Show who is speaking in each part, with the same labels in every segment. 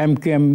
Speaker 1: MQM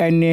Speaker 1: NA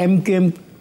Speaker 1: MQM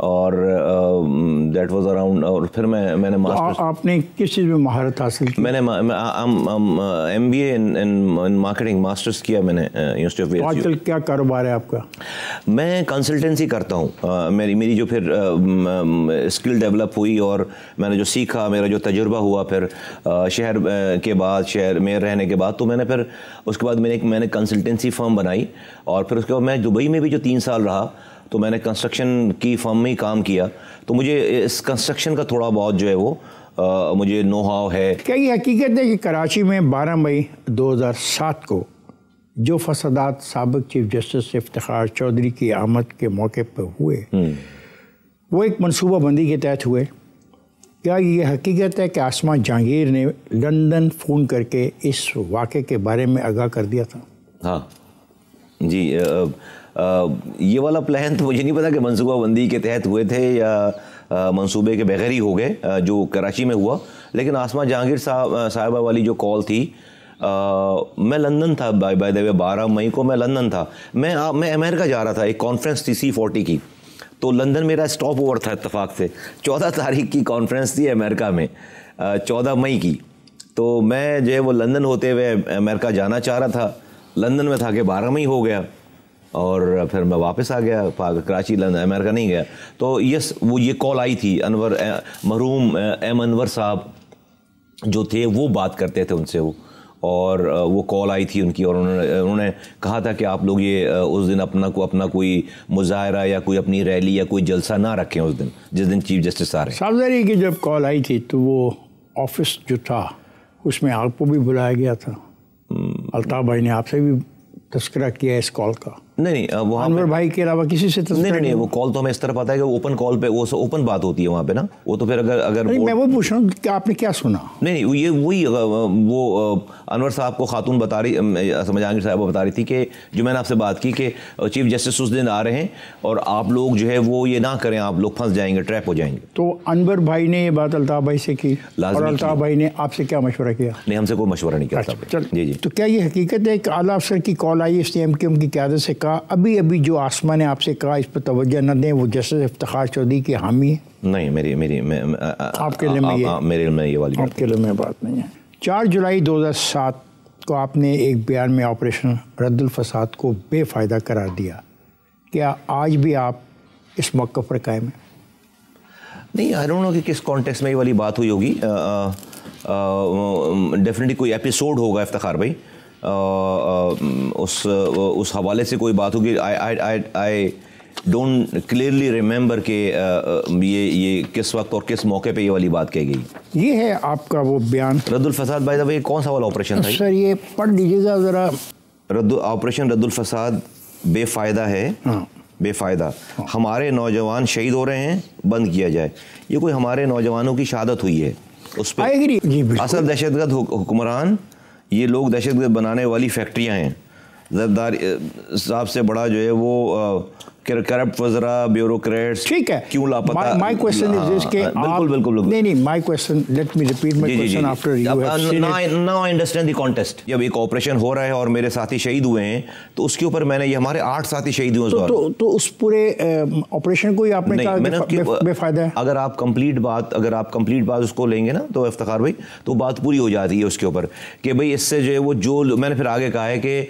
Speaker 2: اور that was around. اور پھر میں نے ماسٹر.
Speaker 1: آپ نے کس چیز میں مہارت حاصل کی؟
Speaker 2: میں نے MBA ان مارکیٹنگ ماسٹرز کیا میں نے یونیورسٹی آف ویلز.
Speaker 1: آج کل کیا کاروبار ہے آپ کا؟
Speaker 2: میں کنسلٹنسی کرتا ہوں. میری جو پھر اسکل ڈیولپ ہوئی اور میں نے جو سیکھا, میرا جو تجربہ ہوا پھر شہر کے بعد, شہر میں رہنے کے بعد, تو میں نے پھر اس کے بعد میں نے کنسلٹنسی فرم بنائی. اور پھر اس کے بعد میں دبئی میں بھی جو 3 سال رہا تو میں نے کنسٹرکشن کی فرم میں ہی کام کیا. تو مجھے اس کنسٹرکشن کا تھوڑا بہت جو ہے وہ مجھے نو ہاؤ ہے.
Speaker 1: کیا یہ حقیقت ہے کہ کراچی میں 12 مئی 2007 کو جو فسادات سابق چیف جسٹس افتخار چودھری کی آمد کے موقع پہ ہوئے وہ ایک منصوبہ بندی کے تحت ہوئے؟ کیا یہ حقیقت ہے کہ آسما جہانگیر نے لندن فون کر کے اس واقعے کے بارے میں آگاہ کر دیا تھا؟
Speaker 2: ہاں جی, یہ والا پلان تو مجھے نہیں پتا کہ منصوبہ بندی کے تحت ہوئے تھے یا منصوبے کے بغیر ہی ہو گئے جو کراچی میں ہوا. لیکن آسما جہانگیر صاحبہ والی جو کال تھی, میں لندن تھا بائی دا وے. 12 مئی کو میں لندن تھا. میں امریکہ جا رہا تھا, ایک کانفرنس تھی C40 کی, تو لندن میرا اسٹاپ اوور تھا اتفاق سے. 14 تاریخ کی کانفرنس تھی امریکہ میں, 14 مئی کی. تو میں جو ہے وہ لندن ہوتے ہوئے امریکہ جانا چاہ رہا تھا. لندن میں تھا کہ 12 مئی ہو گیا اور پھر میں واپس آ گیا کراچی, لندن امریکہ نہیں گیا. تو وہ یہ کال آئی تھی. مرحوم M انور صاحب جو تھے وہ بات کرتے تھے ان سے, اور وہ کال آئی تھی ان کی, اور انہوں نے کہا تھا کہ آپ لوگ یہ اس دن اپنا کوئی مظاہرہ یا کوئی اپنی ریلی یا کوئی جلسہ نہ رکھیں اس دن جس دن چیف جسٹس آ رہے ہیں.
Speaker 1: صاحب ظاہر کی جب کال آئی تھی تو وہ آفس جو تھا اس میں آپ کو بھی بلایا گیا تھا. الطاف بھائی نے آپ سے بھی تذکرہ کیا اس کال کا؟
Speaker 2: نہیں, وہ
Speaker 1: انور بھائی کے علاوہ کسی سے
Speaker 2: نہیں, وہ کال تو ہمیں اس طرح پتا ہے کہ اوپن کال پہ وہ اوپن بات ہوتی ہے وہاں پہ نا. وہ تو پھر اگر
Speaker 1: میں وہ پوچھ رہا ہوں کہ آپ نے کیا سنا؟
Speaker 2: نہیں, یہ وہی وہ انور صاحب کو خاتون بتا رہی, جہانگیر صاحبہ بتا رہی تھی کہ جو میں نے آپ سے بات کی کہ چیف جسٹس اس دن آ رہے ہیں اور آپ لوگ جو ہے وہ یہ نہ کریں, آپ لوگ پھنس جائیں گے, ٹریپ ہو جائیں گے.
Speaker 1: تو انور بھائی نے یہ بات الطاف بھائی سے کی, اور الطاف بھائی نے آپ سے کیا مشورہ کیا؟
Speaker 2: نہیں, ہم سے کوئی مشورہ نہیں کیا.
Speaker 1: جی. تو کیا یہ حقیقت ہے کہ اعلیٰ افسر کی کال آئی, اس نے MKM کی قیادت سے کہا ابھی جو آسما نے آپ سے کہا اس پر توجہ نہ دیں, وہ جسٹس افتخار چودھری کی حامی ہے؟
Speaker 2: نہیں,
Speaker 1: آپ کے علم میں یہ
Speaker 2: والی
Speaker 1: آپ کے علم میں بات نہیں ہے. 4 جولائی 2007 کو آپ نے ایک بیان میں آپریشن رد الفساد کو بے فائدہ قرار دیا. کیا آج بھی آپ اس موقع پر قائم ہیں؟
Speaker 2: نہیں, آئی ڈونٹ نو کہ کس کانٹیکس میں یہ والی بات ہوئی ہوگی. ڈیفینیٹلی کوئی ایپیسوڈ ہوگا افتخار بھائی, اس حوالے سے کوئی بات ہوگی. آئی ڈونٹ کلیئرلی ریممبر کہ یہ کس وقت اور کس موقع پہ یہ والی بات کہی گئی.
Speaker 1: یہ ہے آپ کا وہ بیان
Speaker 2: رد الفساد. بائی دا وے کون سا والا آپریشن تھا
Speaker 1: سر؟ یہ پڑھ لیجیے گا ذرا.
Speaker 2: آپریشن رد الفساد بے فائدہ ہے. بے فائدہ. ہمارے نوجوان شہید ہو رہے ہیں, بند کیا جائے. یہ کوئی ہمارے نوجوانوں کی شہادت ہوئی ہے, اس پہ اصل دہشت گرد حکمران یہ لوگ دہشت گرد بنانے والی فیکٹریاں ہیں. زرداری صاحب سے بڑا جو ہے وہ کرپٹ وزراء, بیوروکریٹس
Speaker 1: ٹھیک ہے
Speaker 2: کیوں لاپتہ.
Speaker 1: مائی کوسچن از دس کہ
Speaker 2: بالکل
Speaker 1: نہیں, my question let me repeat my question after you have seen it.
Speaker 2: Now I understand the context. جب ایک آپریشن ہو رہا ہے اور میرے ساتھی شہید ہوئے ہیں تو اس کے اوپر میں نے, یہ ہمارے 8 ساتھی شہید ہوئے
Speaker 1: تو اس پورے آپریشن کو آپ نے کہا بے فائدہ ہے.
Speaker 2: اگر آپ کمپلیٹ بات اس کو لیں گے نا تو افتخار بھائی تو بات پوری ہو جاتی ہے اس کے اوپر کہ بھئی اس سے جو ہے وہ جو میں نے پھر آگے کہا ہے کہ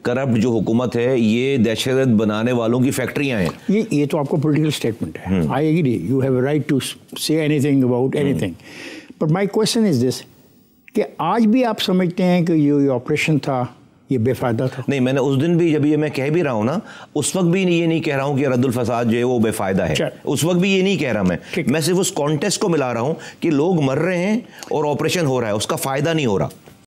Speaker 2: کرپٹ جو حکومت ہے یہ دہشت گرد بنانے والوں کی فیکٹریاں ہیں.
Speaker 1: یہ تو آپ کو پولیٹیکل اسٹیٹمنٹ ہے. I agree, you have a right to say anything about anything, but my question is this کہ آج بھی آپ سمجھتے ہیں کہ یہ آپریشن تھا یہ بے فائدہ تھا؟
Speaker 2: نہیں, میں نے اس دن بھی جب یہ میں کہہ بھی رہا ہوں نا, اس وقت بھی یہ نہیں کہہ رہا ہوں کہ رد الفساد جو ہے وہ بے فائدہ ہے. اس وقت بھی یہ نہیں کہہ رہا میں صرف اس کانٹیکسٹ کو ملا رہا ہوں کہ لوگ مر رہے ہیں اور آپریشن ہو رہا ہے, اس کا فائدہ نہیں ہو رہا.